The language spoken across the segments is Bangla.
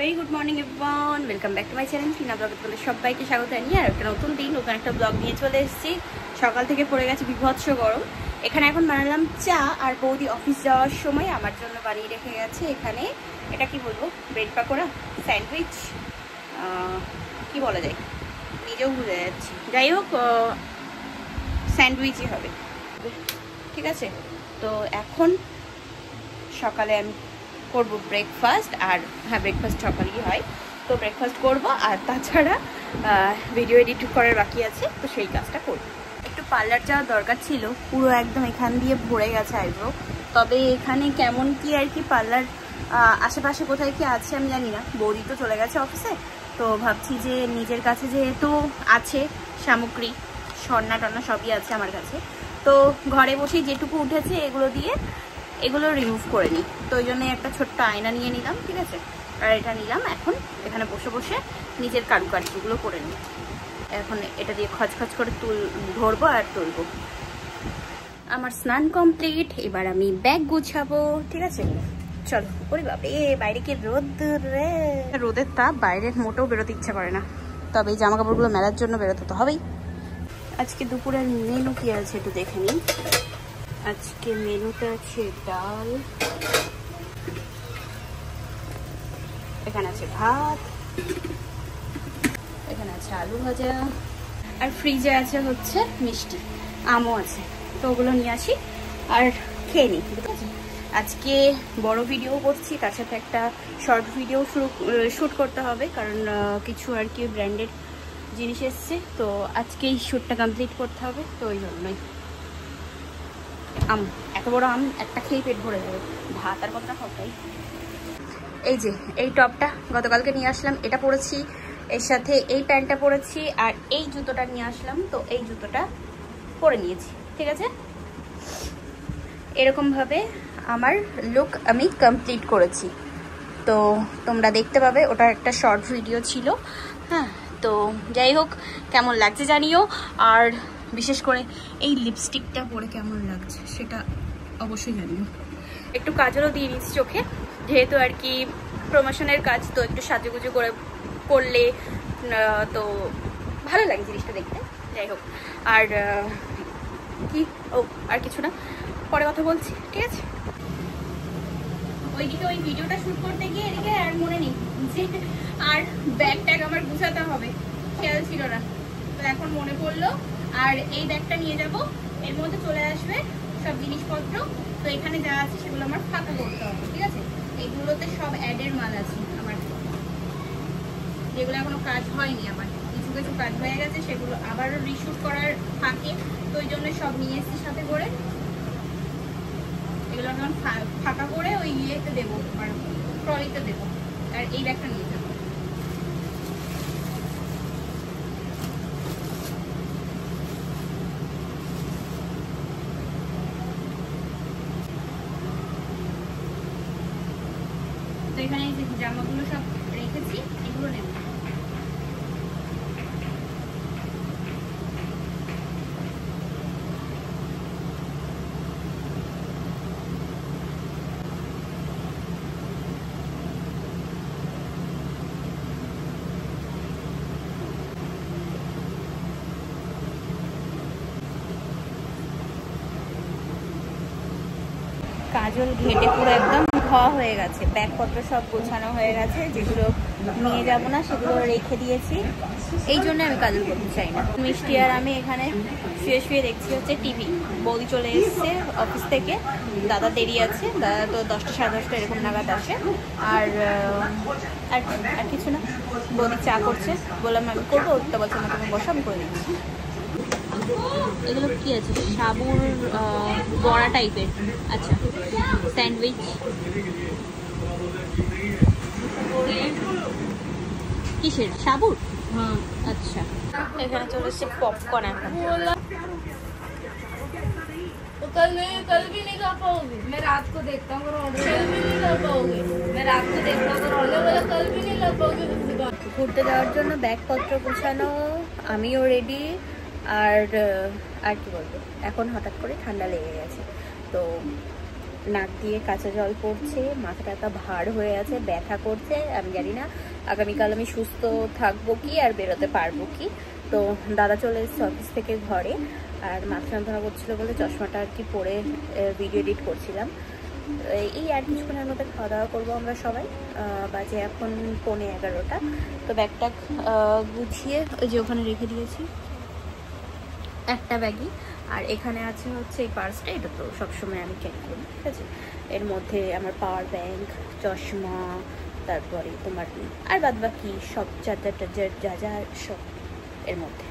Very good morning everyone, welcome back to my channel Tina ব্লগে তোমাদের সবাইকে স্বাগত জানিয়ে আর একটা নতুন দিন নতুন একটা ব্লগ নিয়ে চলে এসেছি। সকাল থেকে পড়ে গেছে বিভৎস গরম। এখানে এখন বানালাম চা, আর বৌদি অফিস যাওয়ার সময় আমার জন্য বানিয়ে রেখে গেছে এখানে, এটা কি বলবো, ব্রেড পাকোড়া, স্যান্ডউইচ, কি বলা যায় নিজেও ভুলে যাচ্ছি, যাই হোক স্যান্ডউইচই হবে, ঠিক আছে। তো এখন সকালে আমি করবো ব্রেকফাস্ট, আর হ্যাঁ ব্রেকফাস্ট সকালেই হয়, তো ব্রেকফাস্ট করবো, আর তাছাড়া ভিডিও এডিট করার বাকি আছে, তো সেই কাজটা করবো। একটু পার্লার যাওয়ার দরকার ছিল, পুরো একদম এখান দিয়ে ভরে গেছে আইব্রো। তবে এখানে কেমন কি আর কি পার্লার আশেপাশে কোথায় কি আছে আমি জানি না, বৌদি তো চলে গেছে অফিসে, তো ভাবছি যে নিজের কাছে যেহেতু আছে সামগ্রী, সন্না টন্না সবই আছে আমার কাছে, তো ঘরে বসেই যেটুকু উঠেছে এগুলো দিয়ে এগুলো রিমুভ করে নিই। তো ওই জন্য একটা ছোট্ট আয়না নিয়ে নিলাম, ঠিক আছে, আর এটা নিলাম। এখন এখানে বসে বসে নিজের কারুকার্যগুলো করে নিই। এখন এটা দিয়ে খচখচ করে ধরবো আর তুলবো। আমার স্নান কমপ্লিট, এবার আমি ব্যাগ গুছাবো, ঠিক আছে। চলো। ওরে বাবা, বাইরে কি রোদ রে, রোদের তাপ, বাইরে মোটেও বেরোতে ইচ্ছা করে না, তবে এই জামা কাপড়গুলো মেলার জন্য বেরোতে তো হবেই। আজকে দুপুরের মেনু কি আছে একটু দেখে নিই। আজকে মেনুতে আছে ডাল, এখানে আছে ভাত, এখানে আছে আলু ভাজা, আর ফ্রিজে আছে হচ্ছে মিষ্টি, আমও আছে, তো ওগুলো নিয়ে আসি আর খেয়ে নিই, ঠিক আছে। আজকে বড় ভিডিও করছি, তার সাথে একটা শর্ট ভিডিও শ্যুট করতে হবে, কারণ কিছু আর কি ব্র্যান্ডেড জিনিস এসছে, তো আজকে এই শ্যুটটা কমপ্লিট করতে হবে, তো ওই জন্যই। আম, এত বড় আম একটা খেয়ে পেট ভরে যাবে, ভাত আর কতটা খাওয়াই। এই যে এই টপটা গতকালকে নিয়ে আসলাম, এটা পরেছি, এর সাথে এই প্যান্টটা পরেছি, আর এই জুতোটা নিয়ে আসলাম, তো এই জুতোটা পরে নিয়েছি, ঠিক আছে। এরকমভাবে আমার লুক আমি কমপ্লিট করেছি, তো তোমরা দেখতে পাবে, ওটা একটা শর্ট ভিডিও ছিল, হ্যাঁ। তো যাই হোক, কেমন লাগছে জানিও, আর বিশেষ করে এই লিপস্টিকটা পরে কেমন লাগছে সেটা অবশ্যই জানিও। একটু কাজলও দিয়ে নিচ্ছি চোখে, যেহেতু আর কি প্রমোশনের কাজ, তো একটু সাজুগুজু করে করলে তো ভালো লাগে জিনিসটা দেখতে। যাই হোক, আর কি, ও আর কিছু না, পরে কথা বলছি, ঠিক আছে। ওইদিকে ওই ভিডিওটা শুট করতে গিয়ে এদিকে আর মনে নেই যে আর ব্যাগ ট্যাগ আমার গুছাতে হবে, খেয়াল ছিল না, তো এখন মনে পড়লো। আর এই ব্যাগটা নিয়ে যাব, এর মধ্যে চলে আসবে সব জিনিসপত্র, তো এখানে যা আছে সেগুলো আমার ফাঁকা করতে হবে, ঠিক আছে। এইগুলোতে সব অ্যাডের মাল আছে আমার, যেগুলো এখনো কাজ হয়নি, আমার কিছু কিছু কাজ হয়ে গেছে, সেগুলো আবারও রিশুট করার ফাঁকে, তো ওই জন্য সব নিয়ে এসেছি সাথে করে। এগুলো এখন ফাঁকা করে ওই ইয়েতে দেবো, আর ট্রলিতে দেবো, আর এই ব্যাগটা নিয়ে যাবো। তো এখানে এই যে জামাগুলো সব রেখেছি, এগুলো নেব। কাজল ঘেটে পুরো একদম ধোয়া হয়ে গেছে, ব্যাগপত্র সব গোছানো হয়ে গেছে, যেগুলো নিয়ে যাব না সেগুলো রেখে দিয়েছি, এই জন্য আমি কাজল করতে চাই না। মিষ্টি আর আমি এখানে শুয়ে শুয়ে দেখছি হচ্ছে টিভি। বৌদি চলে এসছে অফিস থেকে, দাদা দেরি আছে, দাদা তো 10টা সাড়ে 10টা এরকম নাগাদ আসে। আর আর কিছু না, বৌদি চা করছে, বললাম আমি করবো, তো বলছে না তুমি বসো, আমি করে দিচ্ছি। এগুলো কি আছে, সাবুর বড়া টাইপের, আচ্ছা স্যান্ডউইচ, কিসের সাবুর, হ্যাঁ আচ্ছা। এখানে চলে এসছে পপকর্ন, এখন कल भी नहीं खा पाओगे, मैं रात को देखता हूँ अगर ऑर्डर कल भी नहीं ला पाओगे, मैं रात को देखता हूँ अगर ऑर्डर बोला कल भी नहीं ला पाओगे। ঘুরতে যাওয়ার জন্য ব্যাগপত্র গোছানো, আমিও রেডি, আর কি বলবো, এখন হঠাৎ করে ঠান্ডা লেগে গেছে, তো নাক দিয়ে কাঁচা জল পড়ছে, মাথা টাথা ভার হয়ে আছে, ব্যথা করছে। আমি জানি না আগামীকাল আমি সুস্থ থাকবো কি আর বেরোতে পারবো কি। তো দাদা চলে এসেছে অফিস থেকে ঘরে, আর মাথা যন্ত্রণা করছিলো বলে চশমাটা আর কি পরে ভিডিও এডিট করছিলাম। এই আর কিছুক্ষণের মধ্যে খাওয়া দাওয়া করবো আমরা সবাই। বাজে এখন 11:15। তো ব্যাগটা গুছিয়ে ওই যে ওখানে রেখে দিয়েছি একটা ব্যাগই, আর এখানে আছে হচ্ছে এই পার্সটা, এটা তো সবসময় আমি ক্যারি করি, ঠিক আছে। এর মধ্যে আমার পাওয়ার ব্যাংক, চশমা, তারপরে তোমার আর বাদ বাকি সব চার্জার টার্জার যা যা সব এর মধ্যে,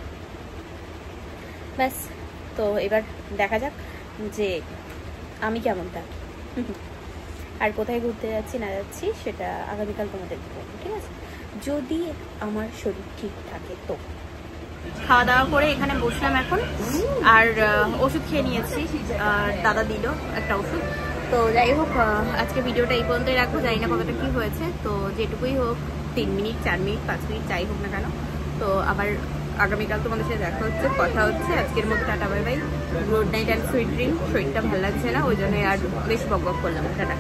ব্যাস। তো এবার দেখা যাক যে আমি কেমন থাকি আর কোথায় ঘুরতে যাচ্ছি না যাচ্ছি সেটা আগামীকাল তোমাদের বলবো, ঠিক আছে, যদি আমার শরীর ঠিক থাকে। তো খাওয়া দাওয়া করে এখানে বসলাম এখন, আর ওষুধ খেয়ে নিয়েছি, আর দাদা দিল একটা ওষুধ। তো যাই হোক, আজকে ভিডিওটা এই পর্যন্তই রাখবো। জানি না কতটা কী হয়েছে, তো যেটুকুই হোক 3 মিনিট 4 মিনিট 5 মিনিট যাই হোক না কেন, তো আবার আগামীকাল তোমাদের সাথে দেখা হচ্ছে, কথা হচ্ছে। আজকের মতো tata bye bye, good night and sweet dream. শরীরটা ভালো লাগছে না, ওই জন্য আর বেশ বক বক করলাম। টাটা।